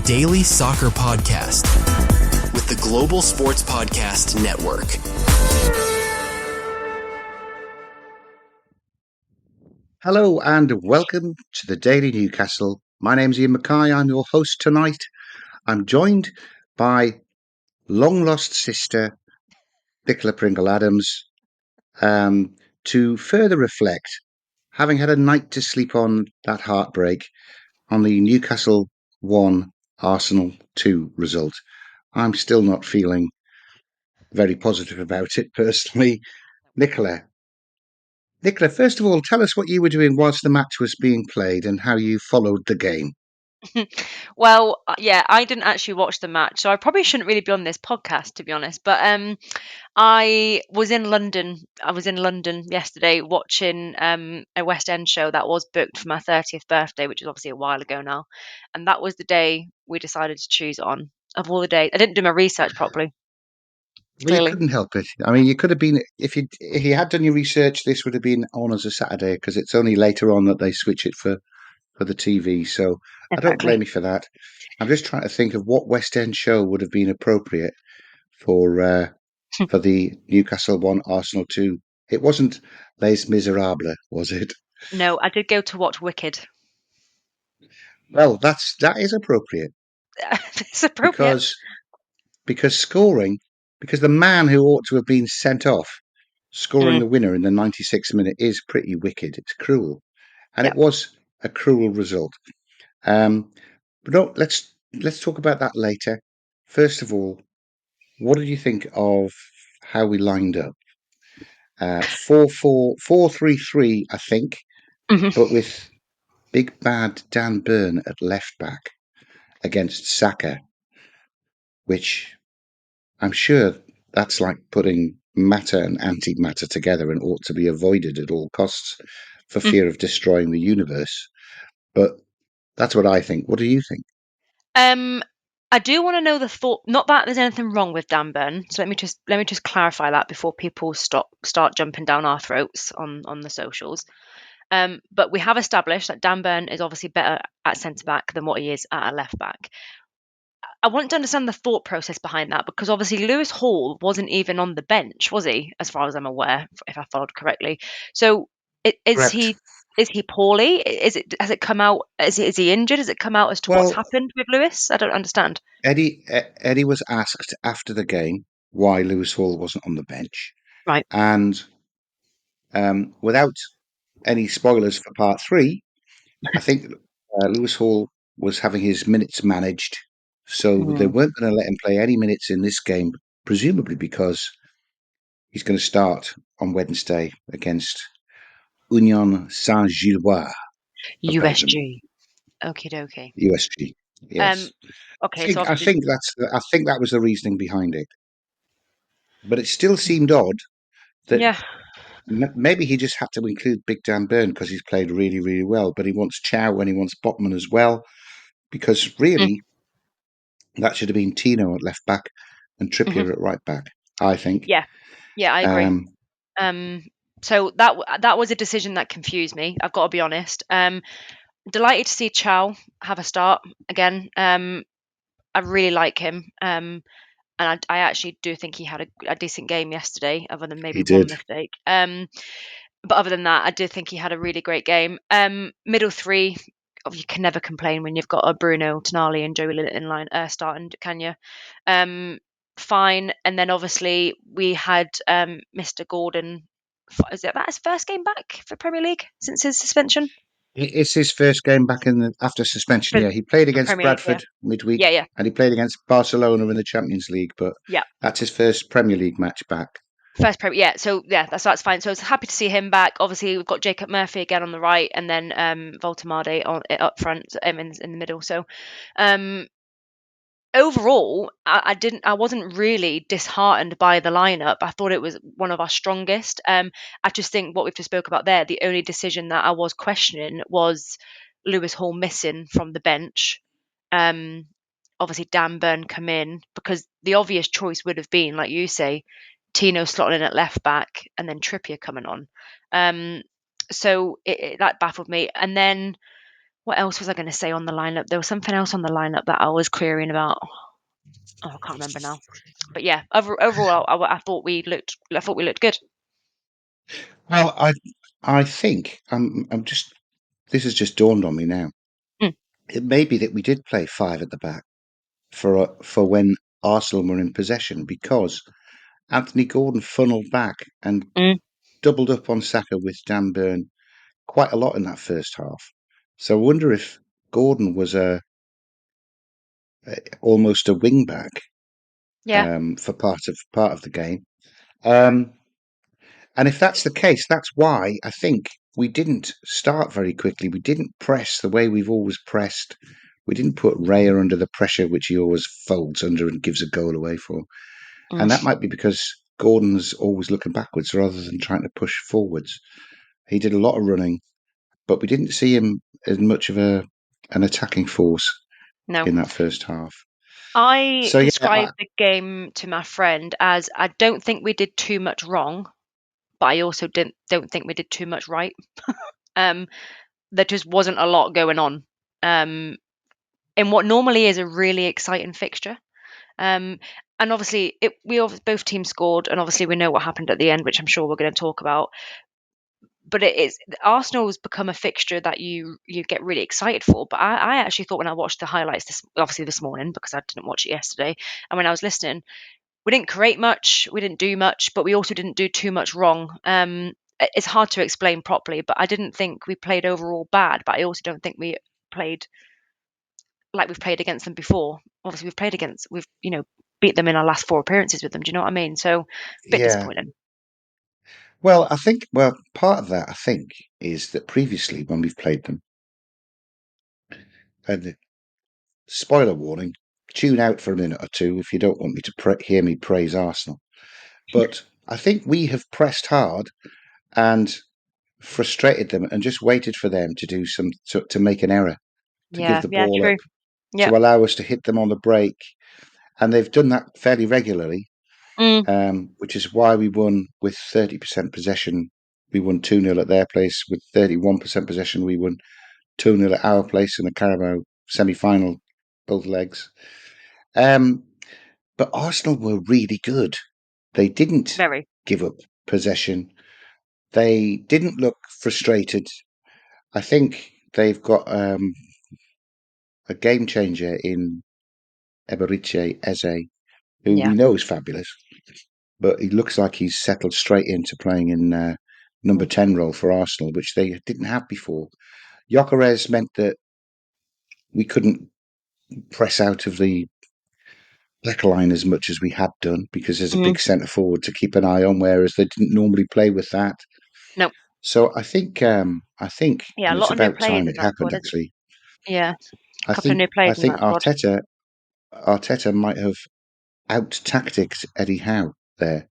daily soccer podcast with the Global Sports Podcast Network. Hello and welcome to the Daily Newcastle. My name's Iain Mackay. I'm your host tonight. I'm joined by long-lost sister Nicola Pringle-Adams to further reflect, having had a night to sleep on that heartbreak, on the Newcastle 1, Arsenal 2 result. I'm still not feeling very positive about it personally. Nicola, first of all, tell us what you were doing whilst the match was being played and how you followed the game. Well, yeah, I didn't actually watch the match, so I probably shouldn't really be on this podcast, to be honest. But I was in London. I was in London yesterday watching a West End show that was booked for my 30th birthday, which is obviously a while ago now. And that was the day we decided to choose on. Of all the days, I didn't do my research properly, Well, you clearly. couldn't help it. I mean, you could have been if you had done your research. This would have been on as a Saturday because it's only later on that they switch it for the TV. So I don't Exactly. blame you for that. I'm just trying to think of what West End show would have been appropriate for the Newcastle 1 Arsenal 2. It wasn't Les Miserables, was it? No, I did go to watch Wicked. Well, that is appropriate It's appropriate. because scoring because the man who ought to have been sent off scoring Mm, the winner in the 96th minute is pretty wicked. It's cruel, and yeah. it was a cruel result. Um, but no, let's talk about that later. First of all, what did you think of how we lined up? 4-4-4-3-3, I think, hmm but with big bad Dan Burn at left back against Saka, which I'm sure that's like putting matter and antimatter together and ought to be avoided at all costs for fear of destroying the universe. But that's what I think. What do you think? Um, I do want to know the thought. Not that there's anything wrong with Dan Burn. So let me just clarify that before people start jumping down our throats on the socials. But we have established that Dan Burn is obviously better at centre back than what he is at a left back. I want to understand the thought process behind that because obviously Lewis Hall wasn't even on the bench, was he? As far as I'm aware, if I followed correctly. So is Correct. he poorly? Has it come out? Is he injured? Has it come out as to what's Well, happened with Lewis? I don't understand. Eddie was asked after the game why Lewis Hall wasn't on the bench, Right. and without any spoilers for part three, I think Lewis Hall was having his minutes managed, so they Mm. weren't going to let him play any minutes in this game, presumably because he's going to start on Wednesday against Union Saint-Gilloise of Belgium, USG. Okie dokie. USG. Um. Yes, Okay. So I obviously, think that was the reasoning behind it. But it still seemed odd that yeah. maybe he just had to include Big Dan Burn because he's played really, really well. But he wants Chow and he wants Botman as well because really that should have been Tino at left back and Mm-hmm. Trippier at right back. I think. Yeah. Yeah. I agree. Um, Um. So that was a decision that confused me. I've got to be honest. Delighted to see Chow have a start again. I really like him. And I actually do think he had a decent game yesterday, other than maybe he one did. mistake. But other than that, I do think he had a really great game. Middle three, you can never complain when you've got a Bruno, Tonali, and Joey Linton in line starting, can you? Um, Fine. And then obviously we had Mr. Gordon. Is that his first game back for Premier League since his suspension? It's his first game back after suspension. For, Yeah, he played for against Premier League, yeah. Bradford midweek, Yeah, yeah, and he played against Barcelona in the Champions League. But yeah. that's his first Premier League match back. First Premier, yeah. So yeah, that's fine. So I was happy to see him back. Obviously, we've got Jacob Murphy again on the right, and then Voltemade on up front, in the middle. So um, overall, I wasn't really disheartened by the lineup. I thought it was one of our strongest. I just think what we've just spoke about there. The only decision that I was questioning was Lewis Hall missing from the bench. Um, Obviously Dan Burn come in because the obvious choice would have been, like you say, Tino slotting in at left back and then Trippier coming on. Um, so that baffled me. And then What else was I going to say on the lineup? There was something else on the lineup that I was querying about. Oh, I can't remember now. But yeah, overall, I thought we looked good. Well, I think I'm just. This has just dawned on me now. Mm. It may be that we did play five at the back for when Arsenal were in possession, because Anthony Gordon funneled back and Mm. doubled up on Saka with Dan Burn quite a lot in that first half. So I wonder if Gordon was almost a wing back Yeah, for part of the game. Um, and if that's the case, that's why I think we didn't start very quickly. We didn't press the way we've always pressed. We didn't put Raya under the pressure, which he always folds under and gives a goal away for. And that mm. might be because Gordon's always looking backwards rather than trying to push forwards. He did a lot of running, but we didn't see him as much of an attacking force No. in that first half. I So yeah, described the game to my friend as I don't think we did too much wrong, but I also don't think we did too much right. Um, there just wasn't a lot going on. In what normally is a really exciting fixture. And obviously, both teams scored, and obviously we know what happened at the end, which I'm sure we're going to talk about. But it is Arsenal's become a fixture that you get really excited for. But I actually thought when I watched the highlights this morning, because I didn't watch it yesterday, and when I was listening, we didn't create much, we didn't do much, but we also didn't do too much wrong. It's hard to explain properly, but I didn't think we played overall bad, but I also don't think we played like we've played against them before. Obviously, we've beat them in our last four appearances with them. Do you know what I mean? So, a bit yeah. disappointing. Well, part of that I think is that previously when we've played them, and spoiler warning, tune out for a minute or two if you don't want me to hear me praise Arsenal. But I think we have pressed hard and frustrated them and just waited for them to do to make an error, to give Yeah, the yeah, ball up, true. Yeah. to allow us to hit them on the break, and they've done that fairly regularly. Mm, Which is why we won with 30% possession. We won 2-0 at their place. With 31% possession, we won 2-0 at our place in the Carabao semi-final, both legs. But Arsenal were really good. They didn't very. give up possession. They didn't look frustrated. I think they've got a game changer in Eberiche Eze, who Yeah. we know is fabulous, but he looks like he's settled straight into playing in number Mm, 10 role for Arsenal, which they didn't have before. Gyökeres meant that we couldn't press out of the back line as much as we had done because there's a mm, big centre forward to keep an eye on, whereas they didn't normally play with that. no. So I think, Yeah, a and it's lot of new about players time in it that happened. squad, isn't Actually, Yeah, a I couple of think new I players in think that squad. Arteta might have out tactics Eddie Howe there,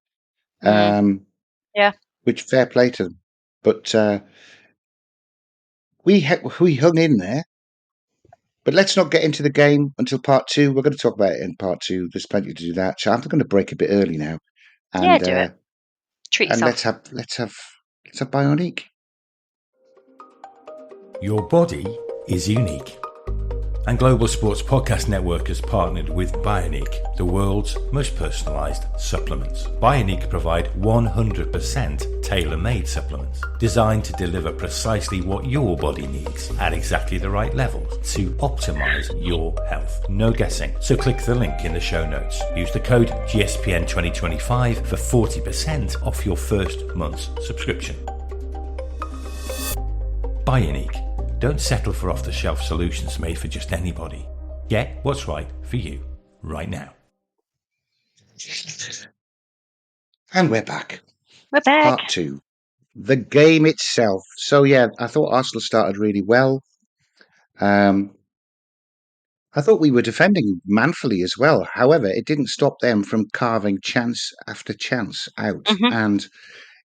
Mm, um, yeah, which fair play to them. But we hung in there. But let's not get into the game until part two. We're going to talk about it in part two. There's plenty to do that. So I'm going to break a bit early now, yeah, and do it. Treat and let's yourself. have let's have Bioniq. Your body is unique. And Global Sports Podcast Network has partnered with Bioniq, the world's most personalised supplements. Bioniq provide 100% tailor-made supplements designed to deliver precisely what your body needs at exactly the right levels to optimise your health. No guessing. So click the link in the show notes. Use the code GSPN2025 for 40% off your first month's subscription. Bioniq. Don't settle for off-the-shelf solutions made for just anybody. Get what's right for you right now. And we're back. We're back. Part two. The game itself. So yeah, I thought Arsenal started really well. Um, I thought we were defending manfully as well. However, it didn't stop them from carving chance after chance out. Hmm. And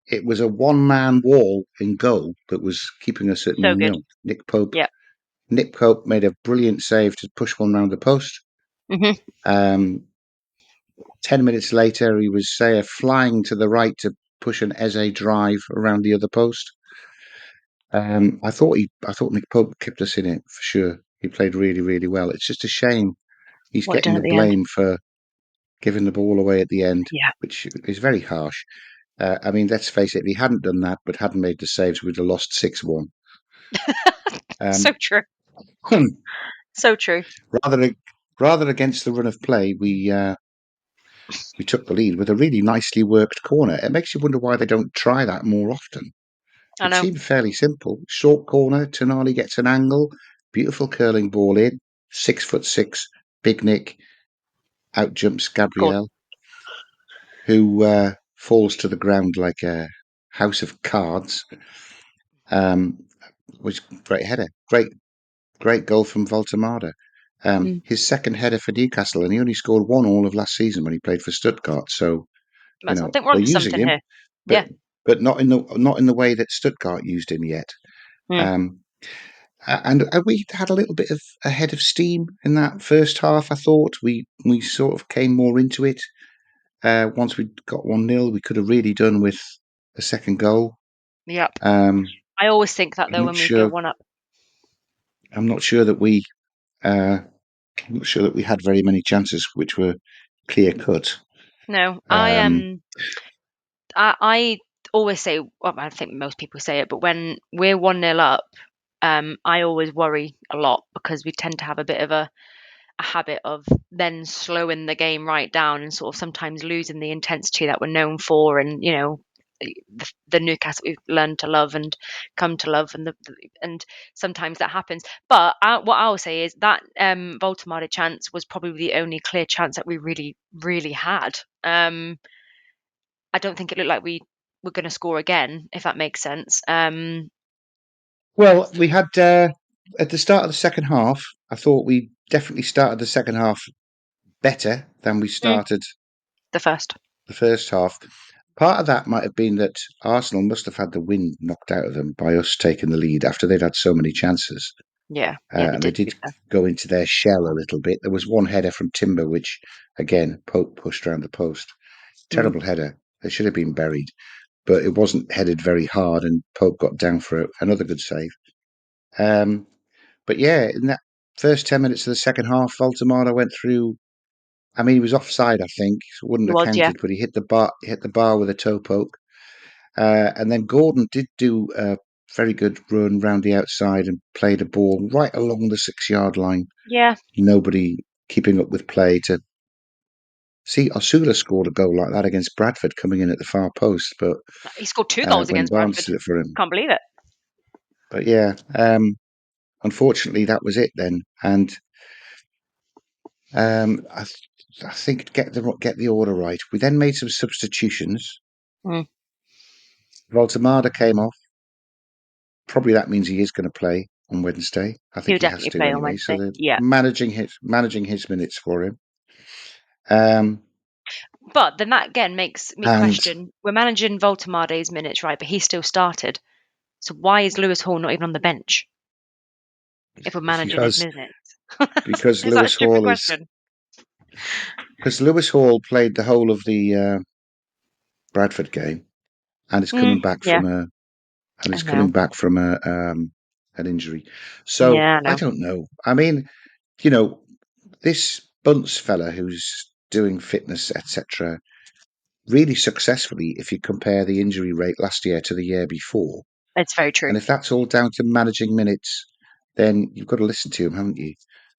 it was a one-man wall in goal that was keeping us at So good. 0-0. Yeah. Nick Pope made a brilliant save to push one round the post. Hmm. 10 minutes later, he was, flying to the right to push an Eze drive around the other post. I thought Nick Pope kept us in it for sure. He played really, really well. It's just a shame he's What he getting done the at the end. blame for giving the ball away at the end, Yeah. which is very harsh. I mean, let's face it, if he hadn't done that but hadn't made the saves, we'd have lost 6-1. So true. So true. rather rather against the run of play, we took the lead with a really nicely worked corner. It makes you wonder why they don't try that more often. I It know. seemed fairly simple. Short corner, Tonali gets an angle, beautiful curling ball in, 6'6", big Nick, out jumps Go on. Gabriel, who falls to the ground like a house of cards. Was great header, great goal from Voltemada. Mm. His second header for Newcastle, and he only scored one all of last season when he played for Stuttgart. So I think we're we're onto using something him, here. but Yeah. not in the way that Stuttgart used him yet. Mm. Um, and we had a little bit of a head of steam in that first half. I thought we sort of came more into it. Once we got 1-0, we could have really done with a second goal. Yep. Um, I always think that I'm though not when we go sure. one up. I'm not sure that we. I'm not sure that we had very many chances which were clear cut. No, Um, I always say, well, I think most people say it, but when we're 1-0 up, I always worry a lot because we tend to have a bit of a habit of then slowing the game right down and sort of sometimes losing the intensity that we're known for, and the Newcastle we've learned to love and come to love, and sometimes that happens. But what I'll say is that Voltemade chance was probably the only clear chance that we really, really had. I don't think it looked like we were going to score again, if that makes sense. well, we had at the start of the second half. I thought we definitely started the second half better than we Mm, started the first. the first half. Part of that might have been that Arsenal must have had the wind knocked out of them by us taking the lead after they'd had so many chances. Yeah, yeah, they And they did. To did be fair. go into their shell a little bit. There was one header from Timber, which, again, Pope pushed around the post. Mm, Terrible header. It should have been buried, but it wasn't headed very hard, and Pope got down for it. Another good save. Um, but yeah, in that first 10 minutes of the second half, Voltemada went through. I mean, he was offside, I think. So wouldn't he have was, yeah, counted, but he hit the bar with a toe poke. And then Gordon did do a very good run round the outside and played a ball right along the 6-yard line. yeah. Nobody keeping up with play to see. Osula scored a goal like that against Bradford coming in at the far post, but He scored 2 goals when against Barnes Bradford. did it for him. Can't believe it. But yeah, unfortunately, that was it then. And I think get the order right. We then made some substitutions. Mm. Voltemada came off. Probably that means he is going to play on Wednesday. I think He'll he has definitely to play on anyway. So Wednesday. they're Yeah, managing his minutes for him. Um, but then that again makes me and question. We're managing Voltemade's minutes, right? But he still started. So why is Lewis Hall not even on the bench if we're managing his because minutes? because Is that a Lewis stupid Hall is question? because Lewis Hall played the whole of the Bradford game and is Mm, coming back yeah, from a I know. an injury. So Yeah, I I know. don't know. I mean, you know, this Bunce fella who's doing fitness, etc., really successfully if you compare the injury rate last year to the year before. It's very true. And if that's all down to managing minutes, then you've got to listen to him, haven't you?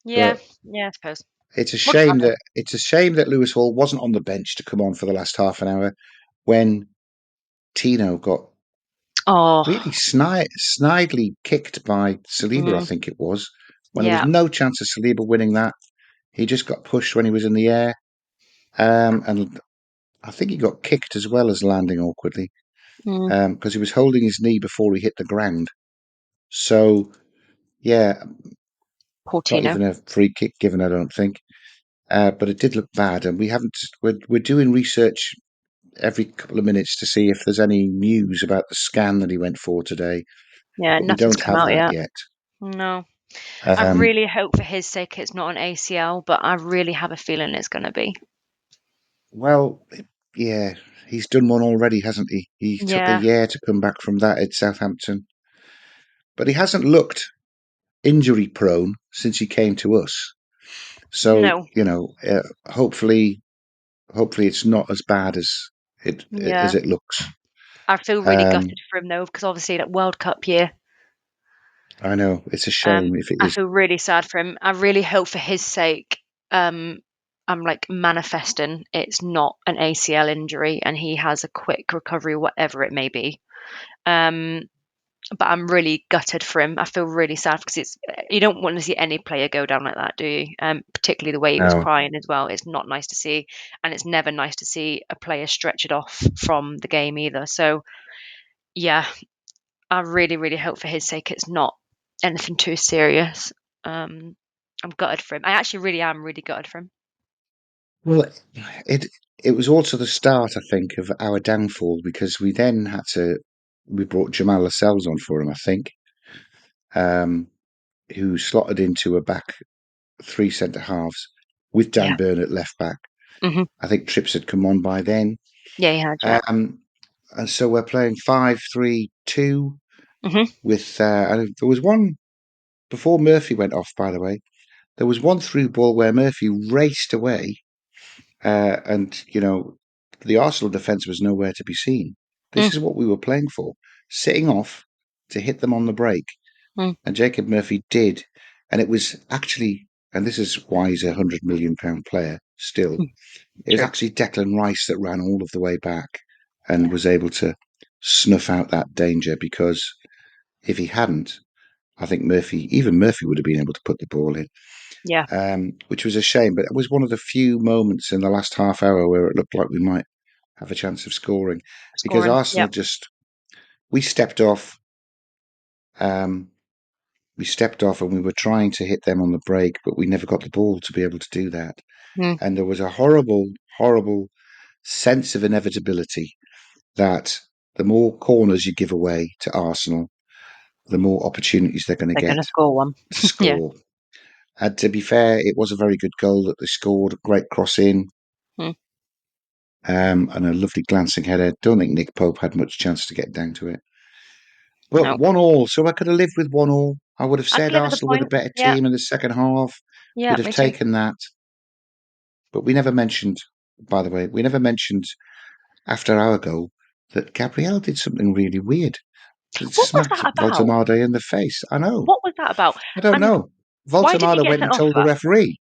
Yeah, But yeah, I suppose. it's a What can shame happen? that Lewis Hall wasn't on the bench to come on for the last half an hour when Tino got really Oh, snidely kicked by Saliba, I mm, think it was, when there was yeah. no chance of Saliba winning that. He just got pushed when he was in the air. And I think he got kicked as well as landing awkwardly Mm, because he was holding his knee before he hit the ground. So, yeah, not Portino. even a free kick given, I don't think. But it did look bad. And we haven't, we're doing research every couple of minutes to see if there's any news about the scan that he went for today, Yeah, but we nothing's don't come have out that yet. yet. No. I Um, really hope for his sake it's not an ACL, but I really have a feeling it's going to be. well, yeah, he's done one already, hasn't he? He took a Yeah. year to come back from that at Southampton. but he hasn't looked injury prone since he came to us. So No. hopefully it's not as bad as Yeah. it looks. I feel really gutted for him though, because obviously that World Cup year. I know, it's a shame if it I is. feel really sad for him. I really hope for his sake. I'm like manifesting it's not an ACL injury and he has a quick recovery, whatever it may be. But I'm really gutted for him. I feel really sad because you don't want to see any player go down like that, do you? Particularly the way he was No. crying as well. It's not nice to see, and it's never nice to see a player stretch it off from the game either. So, yeah, I really, really hope for his sake it's not anything too serious. I'm gutted for him. I actually really am really gutted for him. Well, it was also the start, I think, of our downfall because we then we brought Jamal Lascelles on for him, I think, who slotted into a back three centre halves with Dan Yeah. Burn at left back. Hmm. I think Trips had come on by then. Yeah, he had. Yeah. And so we're playing 5-3-2 Hmm. with, and there was one before Murphy went off, by the way. There was one through ball where Murphy raced away, and the Arsenal defence was nowhere to be seen. This Mm, is what we were playing for, sitting off to hit them on the break, mm, and Jacob Murphy did, and it was actually, and this is why he's £100 million player still. mm. It was True. actually Declan Rice that ran all of the way back and Yeah. was able to snuff out that danger because if he hadn't, I think even Murphy would have been able to put the ball in, Yeah. which was a shame. But it was one of the few moments in the last half hour where it looked like we might have a chance of scoring because Scoring. Arsenal Yep. we stepped off. We stepped off and we were trying to hit them on the break, but we never got the ball to be able to do that. Mm. And there was a horrible, horrible sense of inevitability that the more corners you give away to Arsenal, the more opportunities they're going to They're get gonna score one. to Yeah. score. And to be fair, it was a very good goal that they scored. Great cross in, Mm. and a lovely glancing header. Don't think Nick Pope had much chance to get down to it. But No. 1-1, so I could have lived with 1-1. I would have I can said live with the Arsenal were the point. better Yeah. team in the second half. Yeah. We'd have Me too. taken that. But we never mentioned, by the way, after our goal that Gabriel did something really weird. What was Smacked that about? Voltemade in the face. I know. What was that about? I don't And know. why didn't he Voltemade get went sent and off told for the that? referee.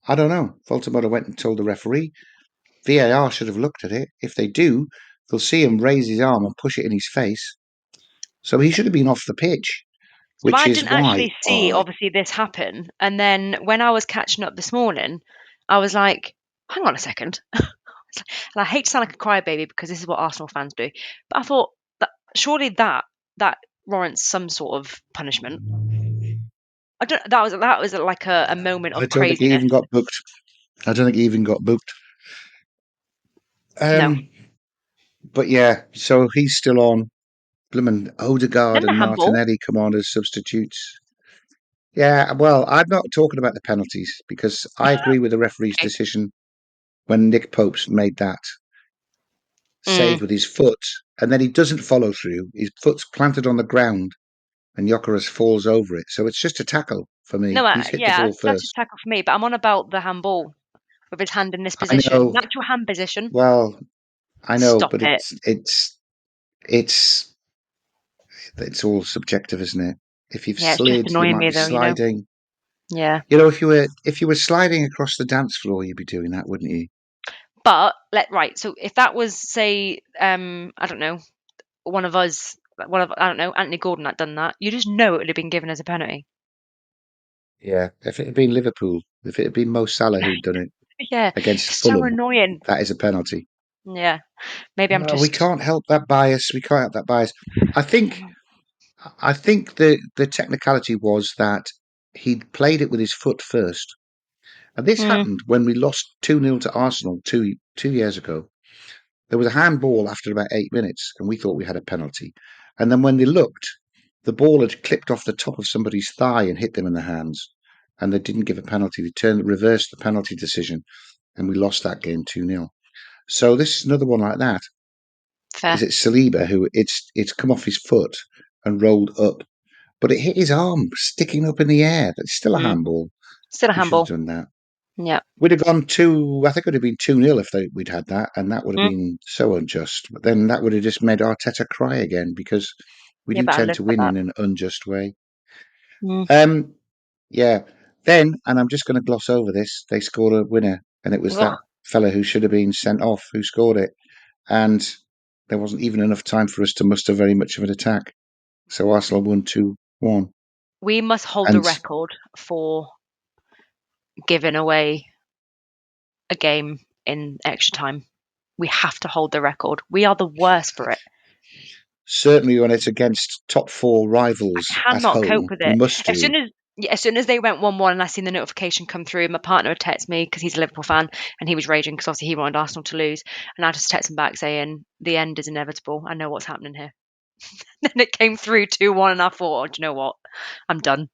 I don't know. Voltemade went and told the referee. VAR should have looked at it. If they do, they'll see him raise his arm and push it in his face. So he should have been off the pitch, So which I is didn't why actually see obviously this happen. And then when I was catching up this morning, I was like, hang on a second. And I hate to sound like a crybaby because this is what Arsenal fans do. But I thought that surely that warrants some sort of punishment. I don't. That was like a moment I of don't think he craziness. even got booked. I don't think he even got booked. No. But yeah, so he's still on. Bloomin' Odegaard Then the and handball. Martinelli come on as substitutes. Yeah, well, I'm not talking about the penalties because I agree with the referee's Okay. decision when Nick Pope's made that Mm. save with his foot, and then he doesn't follow through. His foot's planted on the ground, and Gyökeres falls over it. So it's just a tackle for me. No, He's hit the yeah, ball that's just first. tackle for me. But I'm on about the handball with his hand in this I position, know. natural hand position. Well, I know, Stop but it. it's it's all subjective, isn't it? If you've Yeah, it's just slid, you annoying might me be though. You know. sliding. Yeah. If you were sliding across the dance floor, you'd be doing that, wouldn't you? But right. So if that was say, I don't know, one of us, I don't know, Anthony Gordon had done that, you just know it would have been given as a penalty. Yeah. If it had been Liverpool, if it had been Mo Salah who'd done it Yeah. against It's so Fulham, annoying. that is a penalty. Yeah. Maybe I'm No, we just. can't help that bias. We can't help that bias. I think I think the technicality was that he'd played it with his foot first. And this Mm, happened when we lost 2-0 to Arsenal two years ago. There was a handball after about 8 minutes, and we thought we had a penalty. And then when they looked, the ball had clipped off the top of somebody's thigh and hit them in the hands. And they didn't give a penalty. They reversed the penalty decision, and we lost that game 2-0. So this is another one like that. Is fair. it Saliba who it's come off his foot and rolled up, but it hit his arm, sticking up in the air. That's still a handball. Still a We should have handball. done that. Yeah. We'd have gone I think it would have been 2-0 if we'd had that, and that would have Mm. been so unjust. But then that would have just made Arteta cry again, because we Yeah, do but I tend lived to for win that. in an unjust way. Mm. Yeah. Then, and I'm just going to gloss over this, they scored a winner, and it was that Ugh. fella who should have been sent off who scored it. And there wasn't even enough time for us to muster very much of an attack. So Arsenal won 2-1. We must hold the And record for giving away a game in extra time. We have to hold the record. We are the worst for it. certainly when it's against top 4 I rivals at cannot cope home, with we it. must As do. soon as as soon as they went 1-1 and I seen the notification come through, my partner had texted me because he's a Liverpool fan and he was raging because obviously he wanted Arsenal to lose. And I just texted him back saying, the end is inevitable. I know what's happening here. Then it came through 2-1 and I thought, oh, do you know what? I'm done.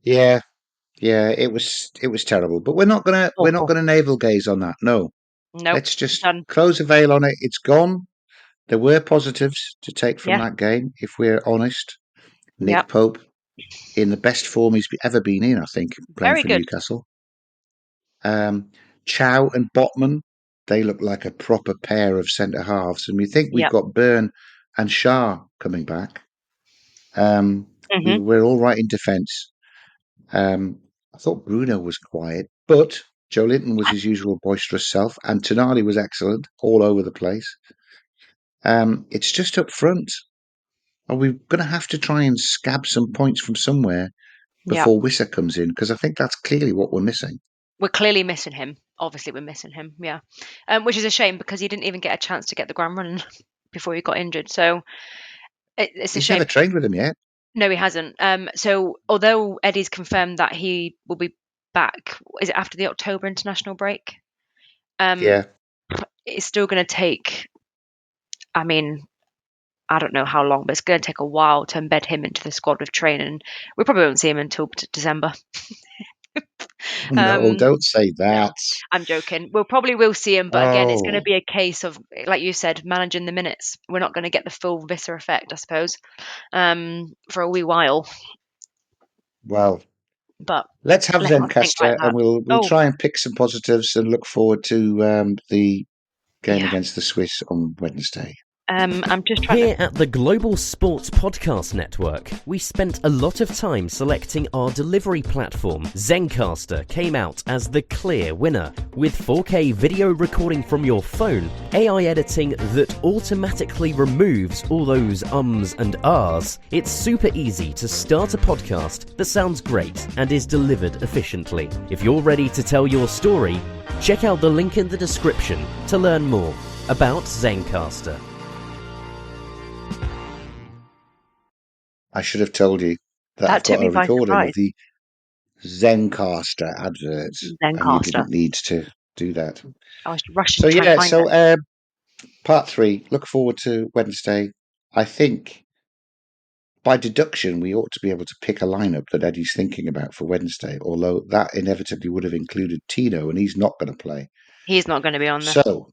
Yeah, yeah, it was terrible. But we're not Awful. gonna navel gaze on that. No. Nope. Let's just Done. close the veil on it. It's gone. There were positives to take from Yeah. that game, if we're honest. Yep. Nick Pope in the best form he's ever been in, I think, playing Very for good. Newcastle. Chow and Botman, they look like a proper pair of centre halves, and we think we've Yep. got Byrne and Shah coming back. Um, Hmm. we're all right in defence. I thought Bruno was quiet, but Joe Linton was his usual boisterous self, and Tonali was excellent all over the place. It's just up front. Are we going to have to try and scab some points from somewhere Yep. before Wissa comes in? Because I think that's clearly what we're missing. We're clearly missing him. Obviously, we're missing him. Yeah. Which is a shame because he didn't even get a chance to get the ground running before he got injured. So it's a He's never shame. trained with him yet. No, he hasn't. So although Eddie's confirmed that he will be back, is it after the October international break? Yeah. It's still going to take. I mean, I don't know how long, but it's going to take a while to embed him into the squad with training. We probably won't see him until December. Oh, no, Um, don't say no, that. I'm joking. Will see him, but again, it's going to Oh, be a case of, like you said, managing the minutes. We're not going to get the full Visser effect, I suppose, for a wee while. well, But let's have let's not think like Zencastr, and that. we'll Oh, try and pick some positives and look forward to the game yeah. against the Swiss on Wednesday. I'm just trying to. Here at the Global Sports Podcast Network, we spent a lot of time selecting our delivery platform. Zencastr came out as the clear winner. With 4K video recording from your phone, AI editing that automatically removes all those ums and ahs, it's super easy to start a podcast that sounds great and is delivered efficiently. If you're ready to tell your story, check out the link in the description to learn more about Zencastr. I should have told you that That I've took got me a by recording of surprise. the Zencastr adverts, and you Zencastr. didn't need to do that. I was rushing So to try and yeah, find it. so part 3. Look forward to Wednesday. I think by deduction we ought to be able to pick a lineup that Eddie's thinking about for Wednesday. Although that inevitably would have included Tino, and he's not going to play. He's not going to be on the So,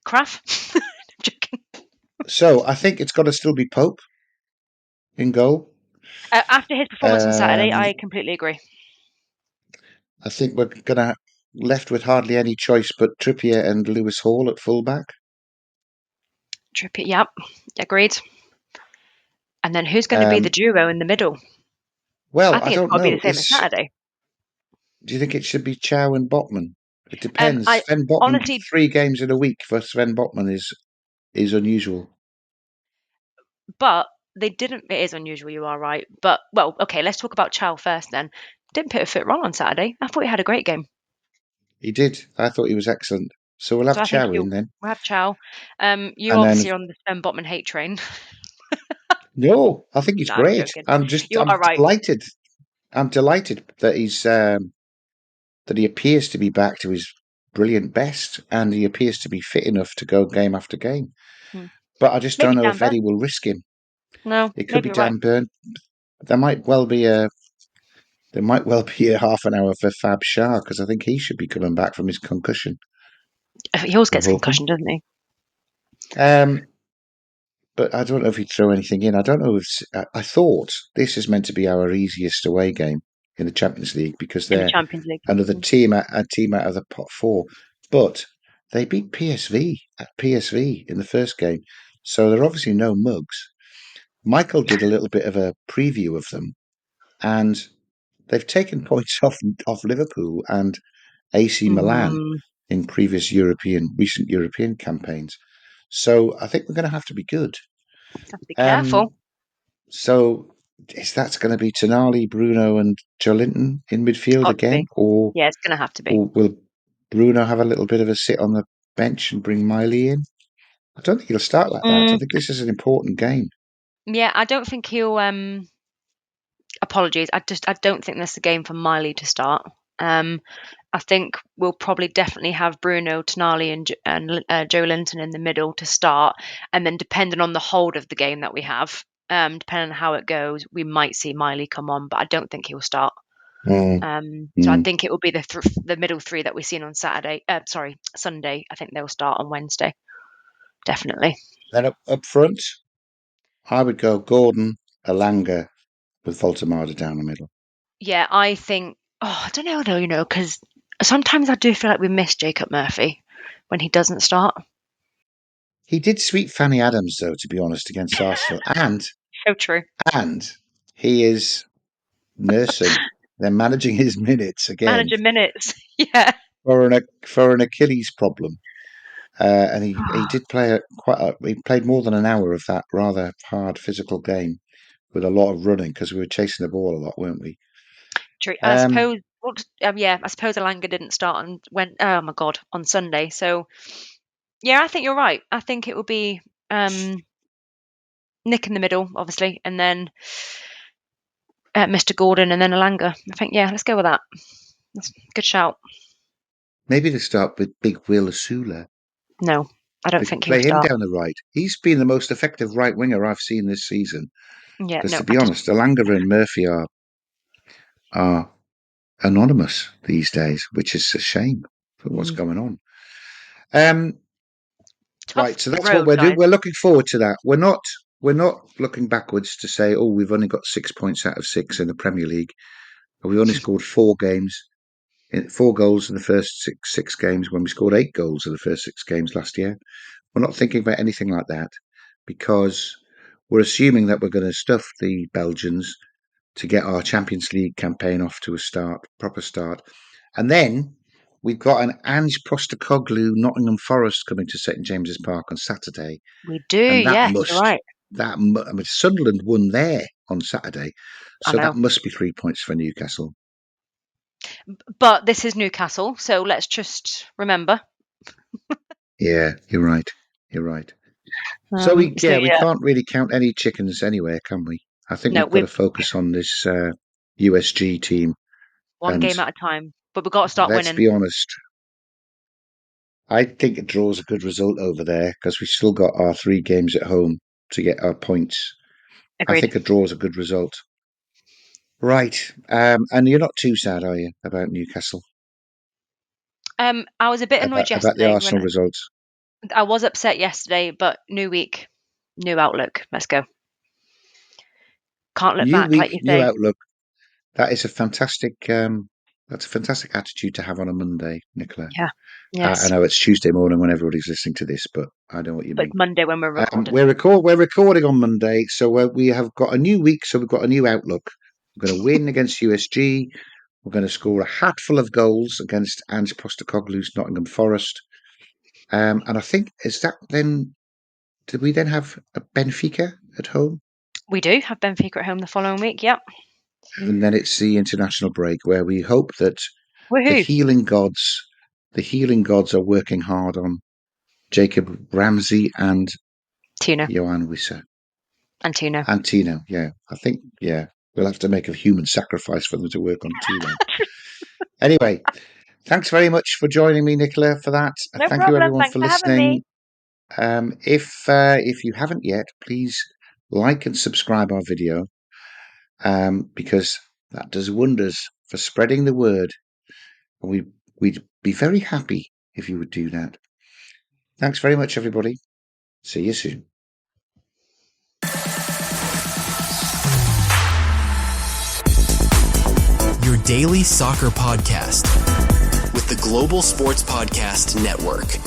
craft. I think it's got to still be Pope in goal. After his performance on Saturday, Um, I completely agree. I think we're going to left with hardly any choice but Trippier and Lewis Hall at fullback. Trippier, yep, agreed. And then who's going to be the Um, duo in the middle? I well, I think it's don't got to be know. the same as Saturday. Do you think it should be Chow and Botman? It depends. I Sven Botman, honestly, 3 games in a week for Sven Botman is unusual. but they didn't. It is unusual. You are right. But well, okay. Let's talk about Chow first. Then didn't put a foot wrong on Saturday. I thought he had a great game. He did. I thought he was excellent. So we'll So have I think Chow in you then. will have Chow. You And then obviously are on the Sven Botman hate train. no, I think he's No, I'm great. joking. I'm You I'm are right. delighted. I'm delighted that that he appears to be back to his brilliant best, and he appears to be fit enough to go game after game. Hmm. But I just don't Maybe know Dan if Eddie Burn. will risk him. No, It could maybe be you're right. Dan Burn. There might well be a half an hour for Fab Shah, because I think he should be coming back from his concussion. He always We're gets a hoping. concussion, doesn't he? Um, but I don't know if he'd throw anything in. I don't know if I thought this is meant to be our easiest away game in the Champions League because in the they're Champions League. another team out of the pot four. But they beat PSV at PSV in the first game, so they're obviously no mugs. Michael did a little bit of a preview of them, and they've taken points off Liverpool and AC Milan Mm, in recent European campaigns. So I think we're going to have to be good. have to be Um, careful. so is that's going to be Tonali, Bruno, and Joelinton in It's midfield got to again, be. Yeah, it's going to have to be. or will Bruno have a little bit of a sit on the bench and bring Miley in? I don't think he'll start like that. I Mm, think this is an important game. yeah, I don't think he'll. Apologies. I don't think this is a game for Miley to start. I think we'll probably definitely have Bruno, Tonali, and Joe Linton in the middle to start, and then depending on the hold of the game that we have, depending on how it goes, we might see Miley come on, but I don't think he'll start. Mm, So I mm. think it will be the middle three that we've seen on Saturday. Sorry, Sunday. I think they'll start on Wednesday. Definitely. Then up front, I would go Gordon, Alanga with Voltemada down the middle. Yeah, I think. Oh, I don't know though. Because sometimes I do feel like we miss Jacob Murphy when he doesn't start. He did sweep Fanny Adams though, to be honest, against Arsenal, So true. and he is nursing. They're managing his minutes again Manager minutes. Yeah. for an Achilles problem. And he did play he played more than an hour of that rather hard physical game with a lot of running because we were chasing the ball a lot, weren't we? True. I Um, suppose. Yeah, I suppose Alanga didn't start and went. Oh my god, on Sunday. So yeah, I think you're right. I think it will be Nick in the middle, obviously, and then Mr. Gordon, and then Alanga. I think yeah, let's go with that. That's a good shout. Maybe to start with Big Will Asula. No, I They don't could think he'll play him start. down the right. He's been the most effective right winger I've seen this season. Yeah, Because no, to I be just honest, Alanga and Murphy are anonymous these days, which is a shame for what's going on. Um, tough right, so that's what road, we're doing. guys. We're looking forward to that. We're not looking backwards to say, oh, we've only got 6 points out of 6 in the Premier League. We've only scored 4 goals in the first six games when we scored 8 goals in the first 6 games last year. We're not thinking about anything like that because we're assuming that we're going to stuff the Belgians to get our Champions League campaign off to a proper start. And then we've got an Ange Postecoglou Nottingham Forest coming to St James's Park on Saturday, We do. and Yes, you're right. I mean, Sunderland won there on Saturday, I so that know. must be 3 points for Newcastle. But this is Newcastle, so let's just remember. Yeah, you're right. You're right. So we So we yeah, can't really count any chickens anywhere, can we? I think no, we've got to we've focus on this USG team, one and game at a time, but we've got to start let's winning. be honest. I think a draw's a good result over there because we've still got our 3 games at home to get our points. I Agreed. think a draw's a good result. Right. And you're not too sad, are you, about Newcastle? I was a bit annoyed About the yesterday when Arsenal results? I was upset yesterday, but new week, new outlook. Let's go. Can't look New back, like week, you new say. outlook. That is a fantastic. That's a fantastic attitude to have on a Monday, Nicola. Yeah. I Yes. know it's Tuesday morning when everybody's listening to this, but I know what you But mean. it's Monday when we're recording. We're recording on Monday, so we have got a new week. So we've got a new outlook. We're going to win against USG. We're going to score a hatful of goals against Ange Postecoglou's Nottingham Forest. And I think is that then? Did we then have a Benfica at home? We do have Benfica at home the following week. Yep. And then it's the international break where we hope that the Woohoo. healing gods, the healing gods are working hard on Jacob Ramsey and Tuna Johan Wissa. and Tuna. And Tino, yeah. I think, yeah, we'll have to make a human sacrifice for them to work on Tino. Anyway, thanks very much for joining me, Nicola, for that. No Thank you, problem. everyone, Thanks for for having me. listening. If you haven't yet, please like and subscribe our video because that does wonders for spreading the word. We'd be very happy if you would do that. Thanks very much, everybody. See you soon. your daily soccer podcast with the Global Sports Podcast Network.